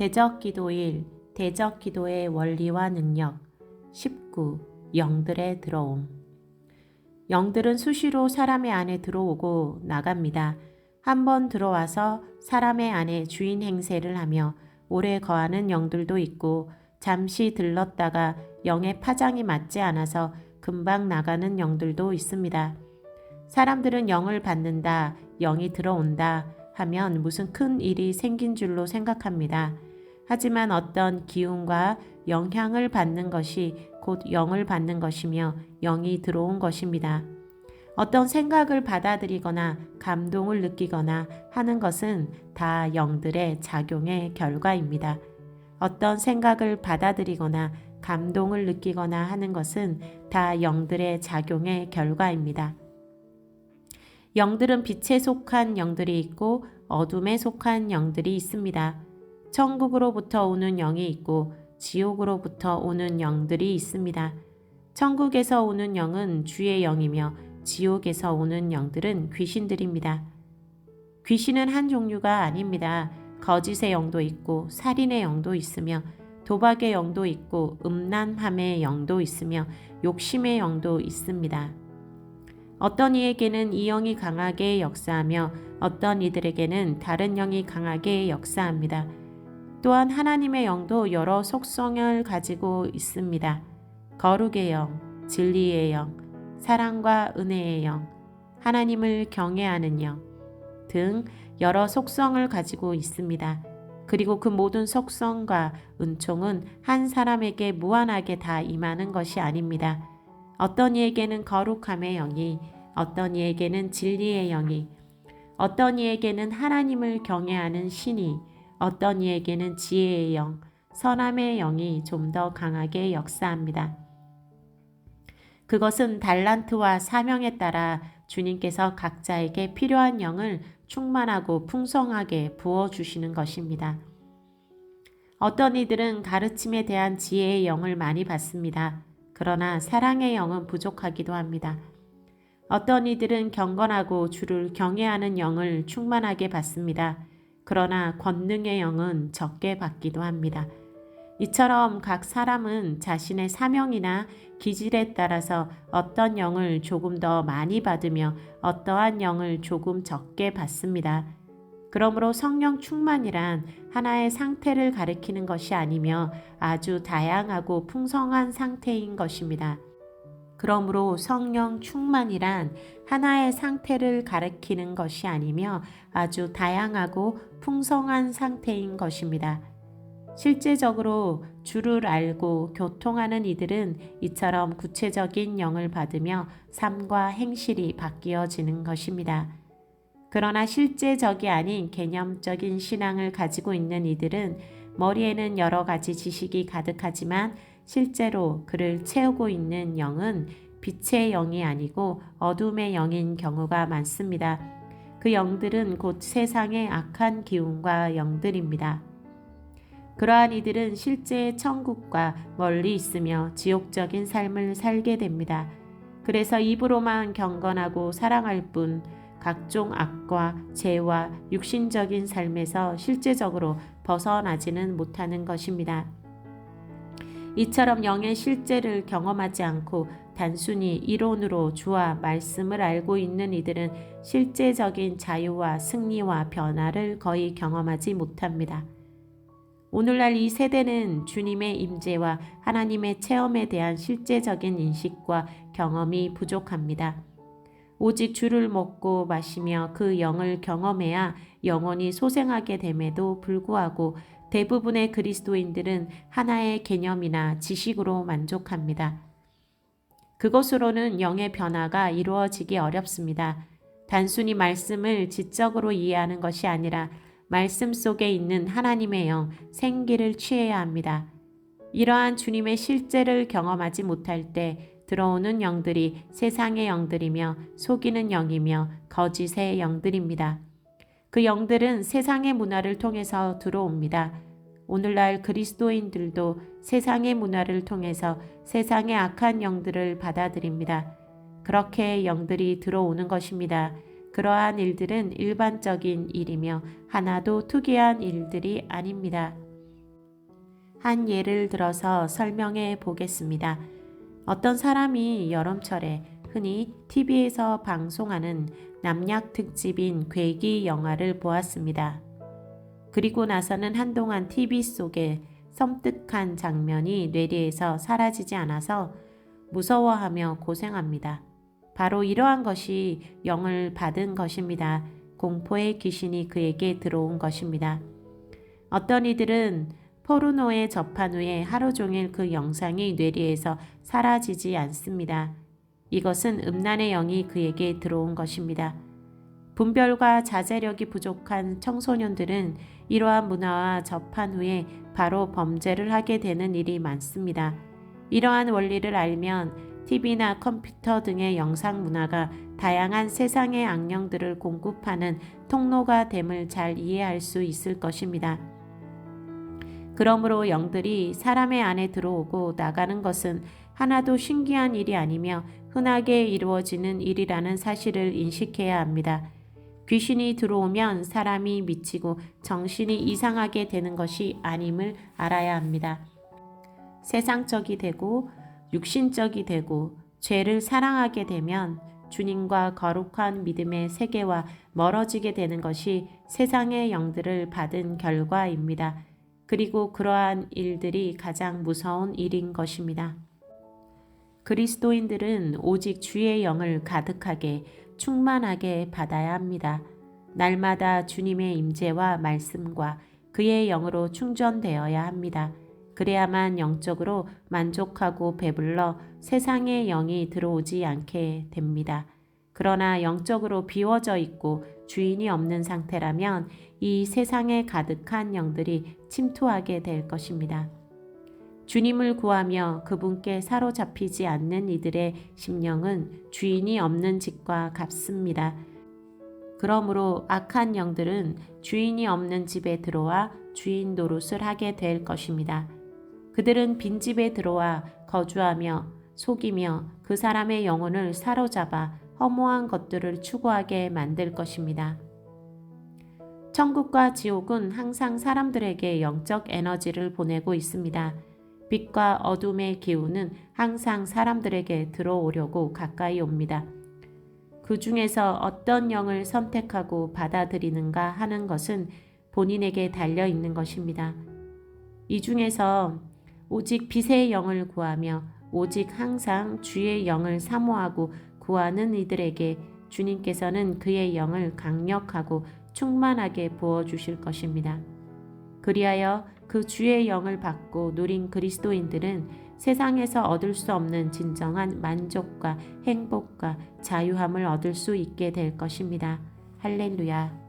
대적기도일, 대적기도의 원리와 능력. 19. 영들의 들어옴. 영들은 수시로 사람의 안에 들어오고 나갑니다. 한번 들어와서 사람의 안에 주인 행세를 하며 오래 거하는 영들도 있고, 잠시 들렀다가 영의 파장이 맞지 않아서 금방 나가는 영들도 있습니다. 사람들은 영을 받는다, 영이 들어온다 하면 무슨 큰 일이 생긴 줄로 생각합니다. 하지만 어떤 기운과 영향을 받는 것이 곧 영을 받는 것이며 영이 들어온 것입니다. 어떤 생각을 받아들이거나 감동을 느끼거나 하는 것은 다 영들의 작용의 결과입니다. 어떤 생각을 받아들이거나 감동을 느끼거나 하는 것은 다 영들의 작용의 결과입니다. 영들은 빛에 속한 영들이 있고 어둠에 속한 영들이 있습니다. 천국으로부터 오는 영이 있고 지옥으로부터 오는 영들이 있습니다. 천국에서 오는 영은 주의 영이며 지옥에서 오는 영들은 귀신들입니다. 귀신은 한 종류가 아닙니다. 거짓의 영도 있고 살인의 영도 있으며 도박의 영도 있고 음란함의 영도 있으며 욕심의 영도 있습니다. 어떤 이에게는 이 영이 강하게 역사하며 어떤 이들에게는 다른 영이 강하게 역사합니다. 또한 하나님의 영도 여러 속성을 가지고 있습니다. 거룩의 영, 진리의 영, 사랑과 은혜의 영, 하나님을 경외하는 영 등 여러 속성을 가지고 있습니다. 그리고 그 모든 속성과 은총은 한 사람에게 무한하게 다 임하는 것이 아닙니다. 어떤 이에게는 거룩함의 영이, 어떤 이에게는 진리의 영이, 어떤 이에게는 하나님을 경외하는 신이, 어떤 이에게는 지혜의 영, 선함의 영이 좀 더 강하게 역사합니다. 그것은 달란트와 사명에 따라 주님께서 각자에게 필요한 영을 충만하고 풍성하게 부어주시는 것입니다. 어떤 이들은 가르침에 대한 지혜의 영을 많이 받습니다. 그러나 사랑의 영은 부족하기도 합니다. 어떤 이들은 경건하고 주를 경외하는 영을 충만하게 받습니다. 그러나 권능의 영은 적게 받기도 합니다. 이처럼 각 사람은 자신의 사명이나 기질에 따라서 어떤 영을 조금 더 많이 받으며 어떠한 영을 조금 적게 받습니다. 그러므로 성령 충만이란 하나의 상태를 가리키는 것이 아니며 아주 다양하고 풍성한 상태인 것입니다. 그러므로 성령 충만이란 하나의 상태를 가리키는 것이 아니며 아주 다양하고 풍성한 상태인 것입니다. 실제적으로 주를 알고 교통하는 이들은 이처럼 구체적인 영을 받으며 삶과 행실이 바뀌어지는 것입니다. 그러나 실제적이 아닌 개념적인 신앙을 가지고 있는 이들은 머리에는 여러 가지 지식이 가득하지만 실제로 그를 채우고 있는 영은 빛의 영이 아니고 어둠의 영인 경우가 많습니다. 그 영들은 곧 세상의 악한 기운과 영들입니다. 그러한 이들은 실제 천국과 멀리 있으며 지옥적인 삶을 살게 됩니다. 그래서 입으로만 경건하고 사랑할 뿐 각종 악과 죄와 육신적인 삶에서 실제적으로 벗어나지는 못하는 것입니다. 이처럼 영의 실제를 경험하지 않고 단순히 이론으로 주와 말씀을 알고 있는 이들은 실제적인 자유와 승리와 변화를 거의 경험하지 못합니다. 오늘날 이 세대는 주님의 임재와 하나님의 체험에 대한 실제적인 인식과 경험이 부족합니다. 오직 주를 먹고 마시며 그 영을 경험해야 영원히 소생하게 됨에도 불구하고 대부분의 그리스도인들은 하나의 개념이나 지식으로 만족합니다. 그것으로는 영의 변화가 이루어지기 어렵습니다. 단순히 말씀을 지적으로 이해하는 것이 아니라 말씀 속에 있는 하나님의 영, 생기를 취해야 합니다. 이러한 주님의 실제를 경험하지 못할 때 들어오는 영들이 세상의 영들이며 속이는 영이며 거짓의 영들입니다. 그 영들은 세상의 문화를 통해서 들어옵니다. 오늘날 그리스도인들도 세상의 문화를 통해서 세상의 악한 영들을 받아들입니다. 그렇게 영들이 들어오는 것입니다. 그러한 일들은 일반적인 일이며 하나도 특이한 일들이 아닙니다. 한 예를 들어서 설명해 보겠습니다. 어떤 사람이 여름철에 흔히 TV에서 방송하는 남약 특집인 괴기 영화를 보았습니다. 그리고 나서는 한동안 TV 속에 섬뜩한 장면이 뇌리에서 사라지지 않아서 무서워하며 고생합니다. 바로 이러한 것이 영을 받은 것입니다. 공포의 귀신이 그에게 들어온 것입니다. 어떤 이들은 포르노에 접한 후에 하루 종일 그 영상이 뇌리에서 사라지지 않습니다. 이것은 음란의 영이 그에게 들어온 것입니다. 분별과 자제력이 부족한 청소년들은 이러한 문화와 접한 후에 바로 범죄를 하게 되는 일이 많습니다. 이러한 원리를 알면 TV나 컴퓨터 등의 영상 문화가 다양한 세상의 악령들을 공급하는 통로가 됨을 잘 이해할 수 있을 것입니다. 그러므로 영들이 사람의 안에 들어오고 나가는 것은 하나도 신기한 일이 아니며 흔하게 이루어지는 일이라는 사실을 인식해야 합니다. 귀신이 들어오면 사람이 미치고 정신이 이상하게 되는 것이 아님을 알아야 합니다. 세상적이 되고 육신적이 되고 죄를 사랑하게 되면 주님과 거룩한 믿음의 세계와 멀어지게 되는 것이 세상의 영들을 받은 결과입니다. 그리고 그러한 일들이 가장 무서운 일인 것입니다. 그리스도인들은 오직 주의 영을 가득하게 충만하게 받아야 합니다. 날마다 주님의 임재와 말씀과 그의 영으로 충전되어야 합니다. 그래야만 영적으로 만족하고 배불러 세상의 영이 들어오지 않게 됩니다. 그러나 영적으로 비워져 있고 주인이 없는 상태라면 이 세상에 가득한 영들이 침투하게 될 것입니다. 주님을 구하며 그분께 사로잡히지 않는 이들의 심령은 주인이 없는 집과 같습니다. 그러므로 악한 영들은 주인이 없는 집에 들어와 주인 노릇을 하게 될 것입니다. 그들은 빈집에 들어와 거주하며 속이며 그 사람의 영혼을 사로잡아 허무한 것들을 추구하게 만들 것입니다. 천국과 지옥은 항상 사람들에게 영적 에너지를 보내고 있습니다. 빛과 어둠의 기운은 항상 사람들에게 들어오려고 가까이 옵니다. 그 중에서 어떤 영을 선택하고 받아들이는가 하는 것은 본인에게 달려 있는 것입니다. 이 중에서 오직 빛의 영을 구하며 오직 항상 주의 영을 사모하고 구하는 이들에게 주님께서는 그의 영을 강력하고 충만하게 부어주실 것입니다. 그리하여 그 주의 영을 받고 누린 그리스도인들은 세상에서 얻을 수 없는 진정한 만족과 행복과 자유함을 얻을 수 있게 될 것입니다. 할렐루야.